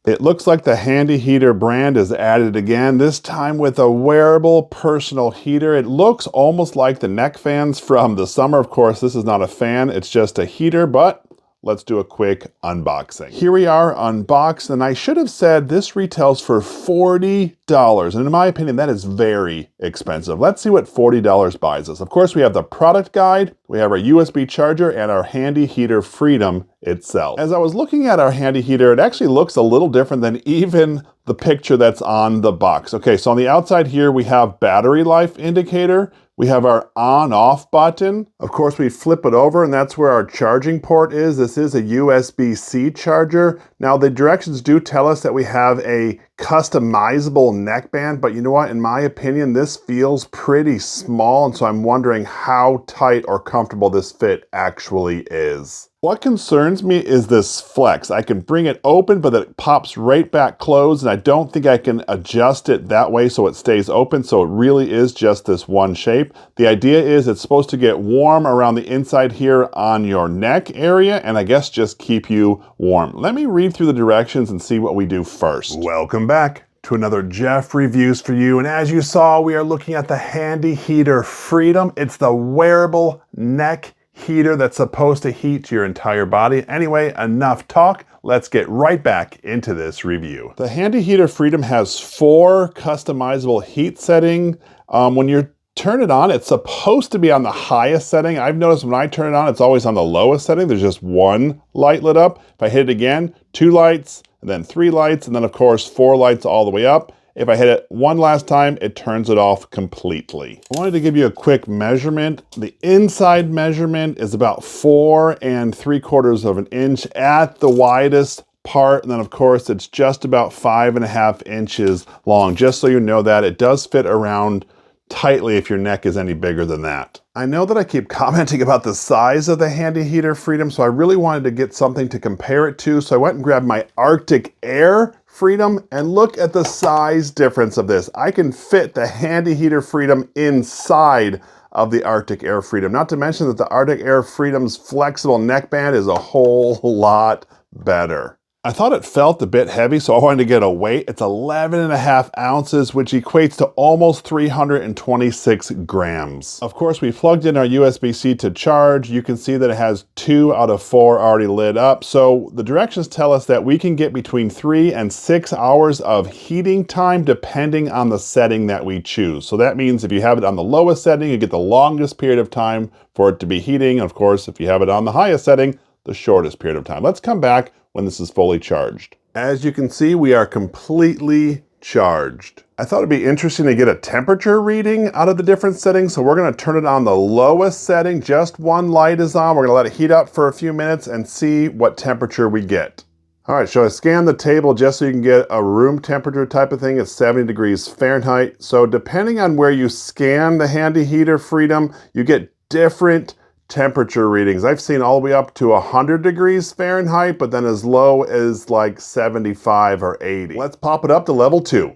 It looks like the Handy Heater brand is added again, this time with a wearable personal heater. It looks almost like the neck fans from the summer. Of course, this is not a fan, it's just a heater, but let's do a quick unboxing. Here we are unboxed, and I should have said this retails for $40. And in my opinion, that is very expensive. Let's see what $40 buys us. Of course, we have the product guide, we have our USB charger, and our Handy Heater Freedom itself. As I was looking at our Handy Heater, it actually looks a little different than even the picture that's on the box. Okay, so on the outside here, we have battery life indicator. We have our on-off button. Of course, we flip it over and that's where our charging port is. This is a USB-C charger. Now, the directions do tell us that we have a customizable neckband, but you know what? In my opinion, this feels pretty small, and so I'm wondering how tight or comfortable this fit actually is. What concerns me is this flex. I can bring it open, but it pops right back closed, and I don't think I can adjust it that way so it stays open, so it really is just this one shape. The idea is it's supposed to get warm around the inside here on your neck area, and I guess just keep you warm. Let me read through the directions and see what we do first. Welcome back to another Jeff Reviews for you, and as you saw, we are looking at the Handy Heater Freedom. It's the wearable neck heater that's supposed to heat your entire body. Anyway, enough talk. Let's get right back into this review. The Handy Heater Freedom has 4 customizable heat settings. When you turn it on, it's supposed to be on the highest setting. I've noticed when I turn it on, it's always on the lowest setting. There's just 1 light lit up. If I hit it again, 2 lights, and then 3 lights, and then of course 4 lights all the way up. If I hit it one last time, it turns it off completely. I wanted to give you a quick measurement. The inside measurement is about 4 3/4 of an inch at the widest part. And then of course, it's just about 5.5 inches long. Just so you know that, it does fit around tightly if your neck is any bigger than that. I know that I keep commenting about the size of the Handy Heater Freedom, so I really wanted to get something to compare it to. So I went and grabbed my Arctic Air Freedom, and look at the size difference of this. I can fit the Handy Heater Freedom inside of the Arctic Air Freedom. Not to mention that the Arctic Air Freedom's flexible neckband is a whole lot better. I thought it felt a bit heavy, so I wanted to get a weight. It's 11.5 ounces, which equates to almost 326 grams. Of course, we plugged in our USB-C to charge. You can see that it has 2 out of 4 already lit up. So the directions tell us that we can get between 3 and 6 hours of heating time depending on the setting that we choose. So that means if you have it on the lowest setting, you get the longest period of time for it to be heating. Of course, if you have it on the highest setting, the shortest period of time. Let's come back when this is fully charged. As you can see, we are completely charged. I thought it'd be interesting to get a temperature reading out of the different settings, so we're gonna turn it on the lowest setting. Just 1 light is on. We're gonna let it heat up for a few minutes and see what temperature we get. All right, so I scanned the table just so you can get a room temperature type of thing. It's 70 degrees Fahrenheit. So depending on where you scan the Handy Heater Freedom, you get different temperature readings. I've seen all the way up to 100 degrees Fahrenheit, but then as low as like 75 or 80. Let's pop it up to level 2.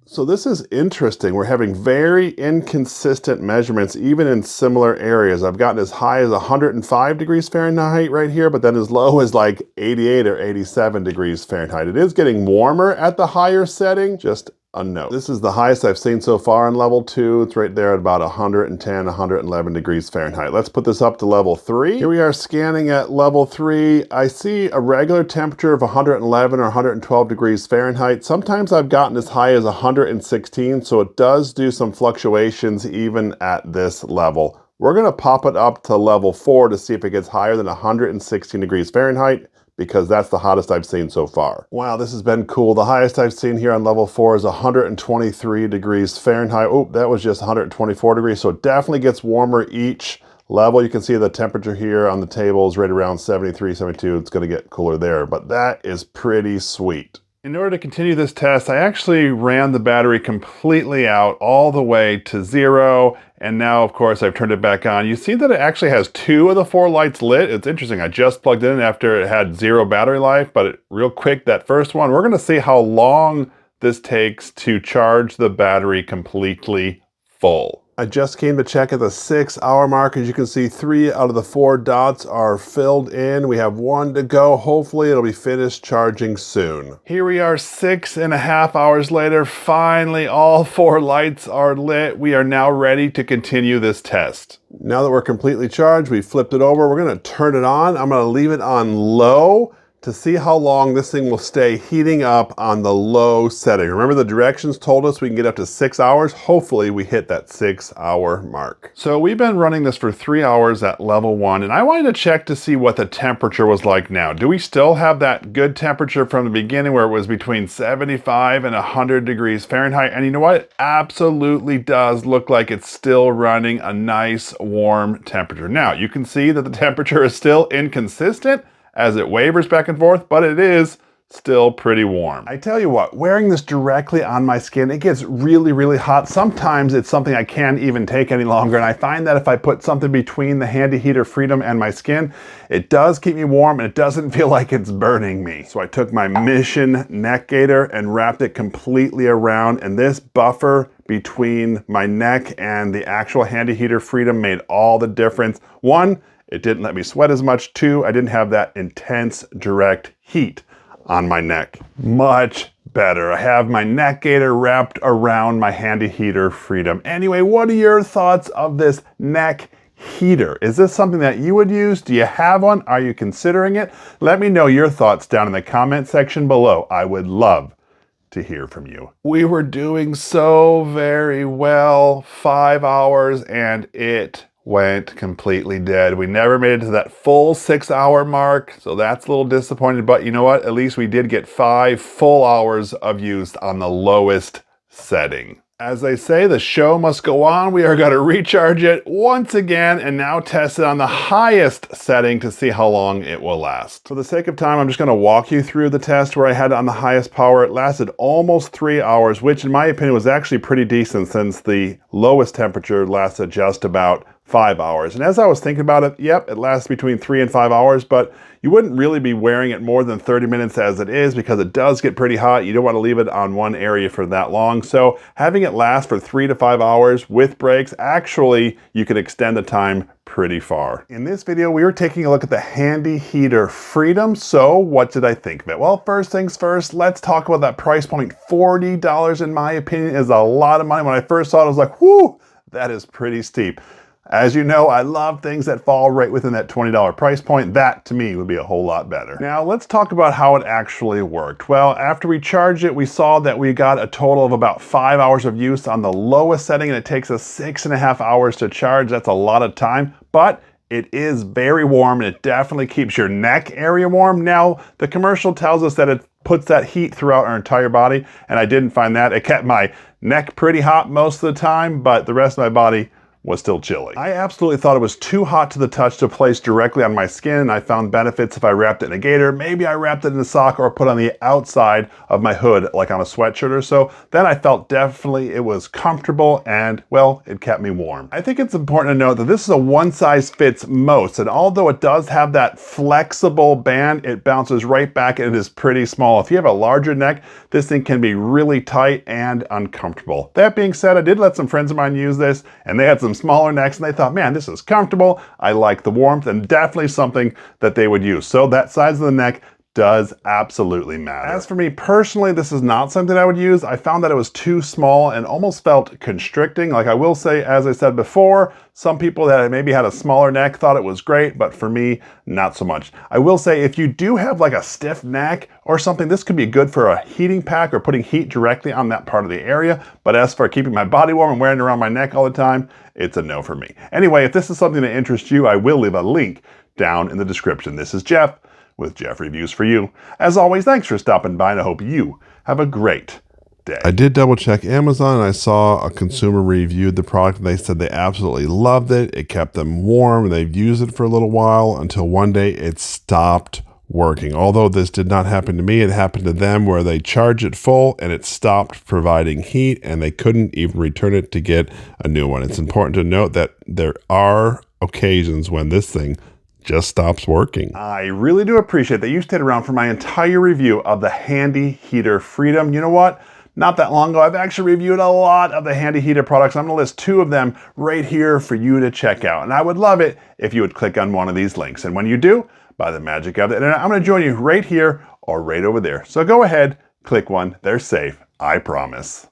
So this is interesting. We're having very inconsistent measurements, even in similar areas. I've gotten as high as 105 degrees Fahrenheit right here, but then as low as like 88 or 87 degrees Fahrenheit. It is getting warmer at the higher setting, just a note. This is the highest I've seen so far in level 2. It's right there at about 110, 111 degrees Fahrenheit. Let's put this up to level 3. Here we are scanning at level 3. I see a regular temperature of 111 or 112 degrees Fahrenheit. Sometimes I've gotten as high as 116, so it does do some fluctuations even at this level. We're gonna pop it up to level 4 to see if it gets higher than 116 degrees Fahrenheit, because that's the hottest I've seen so far. Wow, this has been cool. The highest I've seen here on level 4 is 123 degrees Fahrenheit. Oh, that was just 124 degrees, so it definitely gets warmer each level. You can see the temperature here on the table is right around 73, 72. It's gonna get cooler there, but that is pretty sweet. In order to continue this test, I actually ran the battery completely out all the way to 0. And now, of course, I've turned it back on. You see that it actually has 2 of the 4 lights lit. It's interesting. I just plugged it in after it had 0 battery life, but real quick, that first one, we're gonna see how long this takes to charge the battery completely full. I just came to check at the 6-hour mark. As you can see, 3 out of the 4 dots are filled in. We have 1 to go. Hopefully it'll be finished charging soon. Here we are 6.5 hours later. Finally, all 4 lights are lit. We are now ready to continue this test. Now that we're completely charged, we flipped it over. We're gonna turn it on. I'm gonna leave it on low to see how long this thing will stay heating up on the low setting. Remember, the directions told us we can get up to 6 hours. Hopefully we hit that 6-hour mark. So we've been running this for 3 hours at level 1, and I wanted to check to see what the temperature was like now. Do we still have that good temperature from the beginning where it was between 75 and 100 degrees Fahrenheit? And you know what? It absolutely does look like it's still running a nice warm temperature. Now, you can see that the temperature is still inconsistent as it wavers back and forth, but it is still pretty warm. I tell you what, wearing this directly on my skin, it gets really, really hot. Sometimes it's something I can't even take any longer, and I find that if I put something between the Handy Heater Freedom and my skin, it does keep me warm and it doesn't feel like it's burning me. So I took my Mission neck gaiter and wrapped it completely around, and this buffer between my neck and the actual Handy Heater Freedom made all the difference. 1, it didn't let me sweat as much. 2, I didn't have that intense direct heat on my neck. Much better. I have my neck gaiter wrapped around my Handy Heater Freedom. Anyway, what are your thoughts of this neck heater? Is this something that you would use? Do you have one? Are you considering it? Let me know your thoughts down in the comment section below. I would love to hear from you. We were doing so very well. 5 hours and it went completely dead. We never made it to that full 6-hour mark, so that's a little disappointing, but you know what? At least we did get 5 full hours of use on the lowest setting. As they say, the show must go on. We are going to recharge it once again and now test it on the highest setting to see how long it will last. For the sake of time, I'm just going to walk you through the test where I had it on the highest power. It lasted almost 3 hours, which in my opinion was actually pretty decent since the lowest temperature lasted just about 5 hours. And as I was thinking about it, yep, it lasts between 3 and 5 hours, but you wouldn't really be wearing it more than 30 minutes as it is because it does get pretty hot. You don't want to leave it on one area for that long. So having it last for 3 to 5 hours with breaks, actually, you can extend the time pretty far. In this video, we were taking a look at the Handy Heater Freedom. So what did I think of it? Well, first things first, let's talk about that price point. $40 in my opinion is a lot of money. When I first saw it, I was like, whoo, that is pretty steep. As you know, I love things that fall right within that $20 price point. That, to me, would be a whole lot better. Now, let's talk about how it actually worked. Well, after we charged it, we saw that we got a total of about 5 hours of use on the lowest setting, and it takes us 6.5 hours to charge. That's a lot of time, but it is very warm, and it definitely keeps your neck area warm. Now, the commercial tells us that it puts that heat throughout our entire body, and I didn't find that. It kept my neck pretty hot most of the time, but the rest of my body was still chilly. I absolutely thought it was too hot to the touch to place directly on my skin, and I found benefits if I wrapped it in a gaiter. Maybe I wrapped it in a sock or put on the outside of my hood, like on a sweatshirt or so. Then I felt definitely it was comfortable and, well, it kept me warm. I think it's important to note that this is a one size fits most, and although it does have that flexible band, it bounces right back and it is pretty small. If you have a larger neck, this thing can be really tight and uncomfortable. That being said, I did let some friends of mine use this, and they had some smaller necks and they thought, man, this is comfortable. I like the warmth, and definitely something that they would use. So that size of the neck does absolutely matter. As for me personally, this is not something I would use. I found that it was too small and almost felt constricting. Like I will say, as I said before, some people that maybe had a smaller neck thought it was great, but for me, not so much. I will say if you do have like a stiff neck or something, this could be good for a heating pack or putting heat directly on that part of the area. But as for keeping my body warm and wearing it around my neck all the time, it's a no for me. Anyway, if this is something that interests you, I will leave a link down in the description. This is Jeff with Jeff Reviews for You. As always, thanks for stopping by, and I hope you have a great day. I did double check Amazon, and I saw a consumer reviewed the product, and they said they absolutely loved it. It kept them warm, and they've used it for a little while until one day it stopped working. Although this did not happen to me, it happened to them where they charged it full and it stopped providing heat, and they couldn't even return it to get a new one. It's important to note that there are occasions when this thing just stops working. I really do appreciate that you stayed around for my entire review of the Handy Heater Freedom. You know what? Not that long ago, I've actually reviewed a lot of the handy heater products. I'm going to list 2 of them right here for you to check out. And I would love it if you would click on one of these links. And when you do, by the magic of the internet, I'm going to join you right here or right over there. So go ahead, click one. They're safe, I promise.